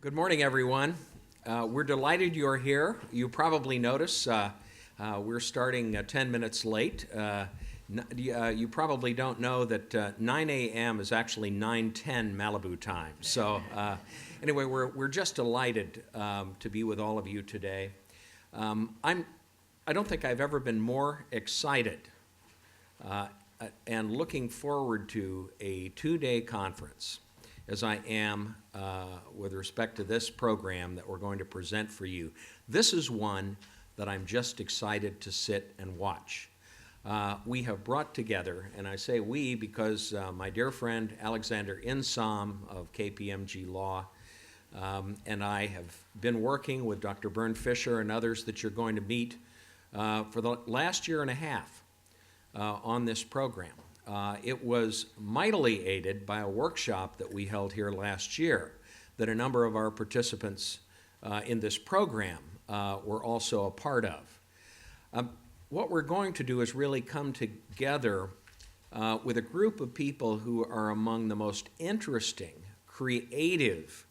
Good morning, everyone. We're delighted you're here. You probably notice we're starting 10 minutes late. You probably don't know that 9 a.m. is actually 9:10 Malibu time. So anyway, we're just delighted to be with all of you today. I don't think I've ever been more excited and looking forward to a two-day conference as I am with respect to this program that we're going to present for you. This is one that I'm just excited to sit and watch. We have brought together, and I say we because my dear friend Alexander Insom of KPMG Law and I have been working with Dr. Bern Fisher and others that you're going to meet for the last year and a half on this program. It was mightily aided by a workshop that we held here last year that a number of our participants in this program were also a part of. What we're going to do is really come together with a group of people who are among the most interesting, creative,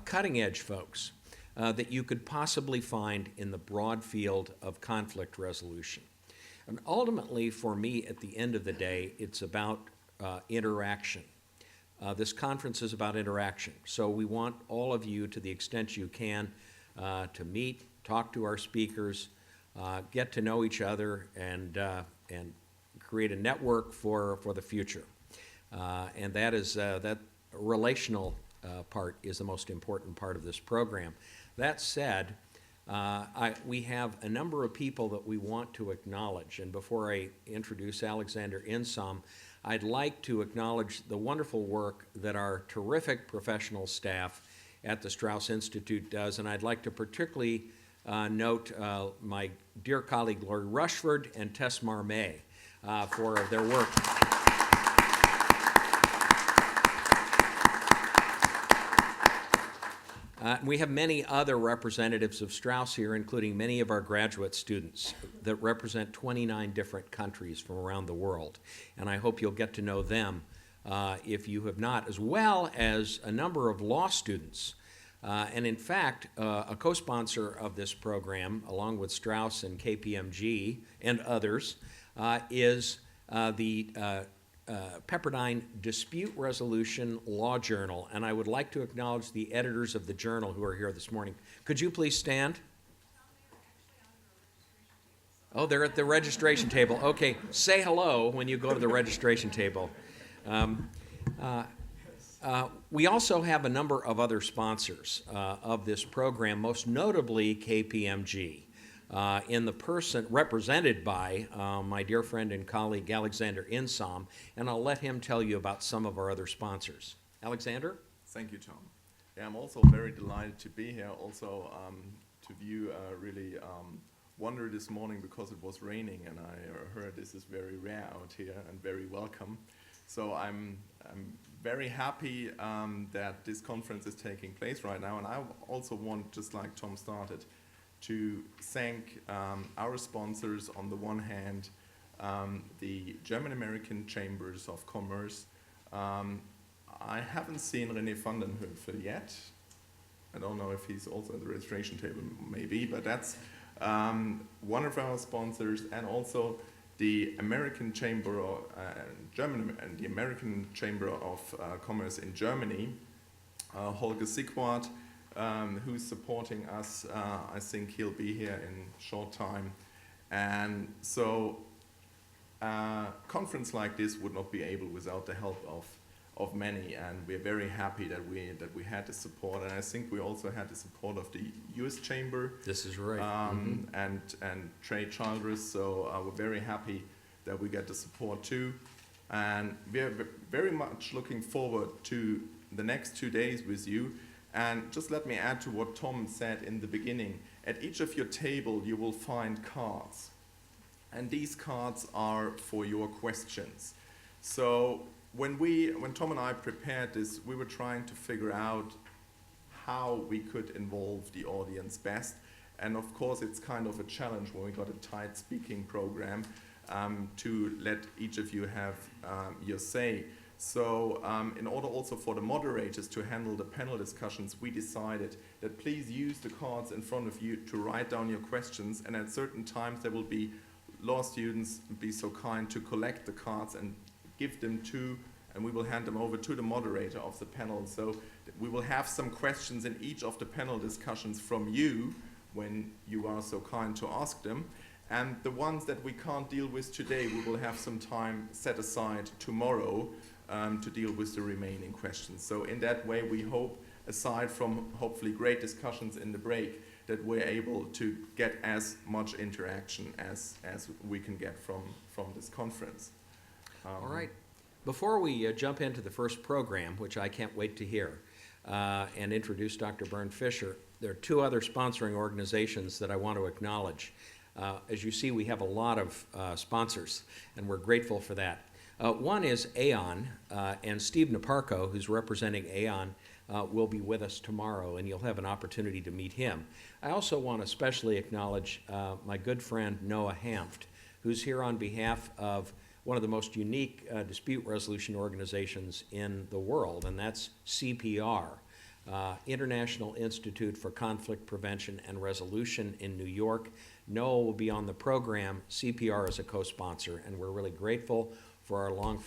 cutting-edge folks that you could possibly find in the broad field of conflict resolution. And ultimately, for me, at the end of the day, it's about interaction. This conference is about interaction. So we want all of you, to the extent you can, to meet, talk to our speakers, get to know each other, and create a network for the future. And that is that relational part is the most important part of this program. That said, we have a number of people that we want to acknowledge, and before I introduce Alexander Insom, I'd like to acknowledge the wonderful work that our terrific professional staff at the Strauss Institute does, and I'd like to particularly note my dear colleague Lori Rushford and Tess Marmay for their work. We have many other representatives of Strauss here, including many of our graduate students that represent 29 different countries from around the world. And I hope you'll get to know them if you have not, as well as a number of law students. And in fact, a co-sponsor of this program, along with Strauss and KPMG and others, is the Pepperdine Dispute Resolution Law Journal, and I would like to acknowledge the editors of the journal who are here this morning. Could you please stand? Oh, they're at the registration table. Okay, say hello when you go to the registration table. We also have a number of other sponsors of this program, most notably KPMG. In the person represented by my dear friend and colleague Alexander Insom, and I'll let him tell you about some of our other sponsors. Alexander? Thank you, Tom. Yeah, I'm also very delighted to be here, also to view really wonder this morning because it was raining, and I heard this is very rare out here and very welcome. So I'm very happy that this conference is taking place right now, and I also want, just like Tom started, to thank our sponsors. On the one hand, the German-American Chambers of Commerce. I haven't seen René van den Heuvel yet. I don't know if he's also at the registration table, maybe, but that's one of our sponsors, and also the American Chamber of German and the American Chamber of Commerce in Germany, Holger Sigwart, who's supporting us. I think he'll be here in a short time. And so a conference like this would not be able without the help of many, and we're very happy that we had the support. And I think we also had the support of the US Chamber. This is right. And Trey Childress, so we're very happy that we get the support too. And we're very much looking forward to the next 2 days with you. And just let me add to what Tom said in the beginning. At each of your table, you will find cards. And these cards are for your questions. So when Tom and I prepared this, we were trying to figure out how we could involve the audience best. And of course, it's kind of a challenge when we got a tight speaking program to let each of you have your say. So in order also for the moderators to handle the panel discussions, we decided that please use the cards in front of you to write down your questions, and at certain times there will be law students be so kind to collect the cards and give them to, and we will hand them over to the moderator of the panel. So we will have some questions in each of the panel discussions from you when you are so kind to ask them. And the ones that we can't deal with today, we will have some time set aside tomorrow to deal with the remaining questions. So in that way, we hope, aside from hopefully great discussions in the break, that we're able to get as much interaction as we can get from this conference. All right. Before we jump into the first program, which I can't wait to hear, and introduce Dr. Bernd Fischer, there are two other sponsoring organizations that I want to acknowledge. As you see, we have a lot of sponsors, and we're grateful for that. One is Aon, and Steve Naparko, who's representing Aon, will be with us tomorrow, and you'll have an opportunity to meet him. I also want to especially acknowledge my good friend Noah Hanft, who's here on behalf of one of the most unique dispute resolution organizations in the world, and that's CPR, International Institute for Conflict Prevention and Resolution in New York. Noah will be on the program. CPR is a co-sponsor, and we're really grateful for our long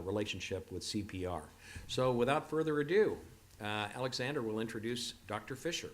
relationship with CPR. So without further ado, Alexander will introduce Dr. Fischer.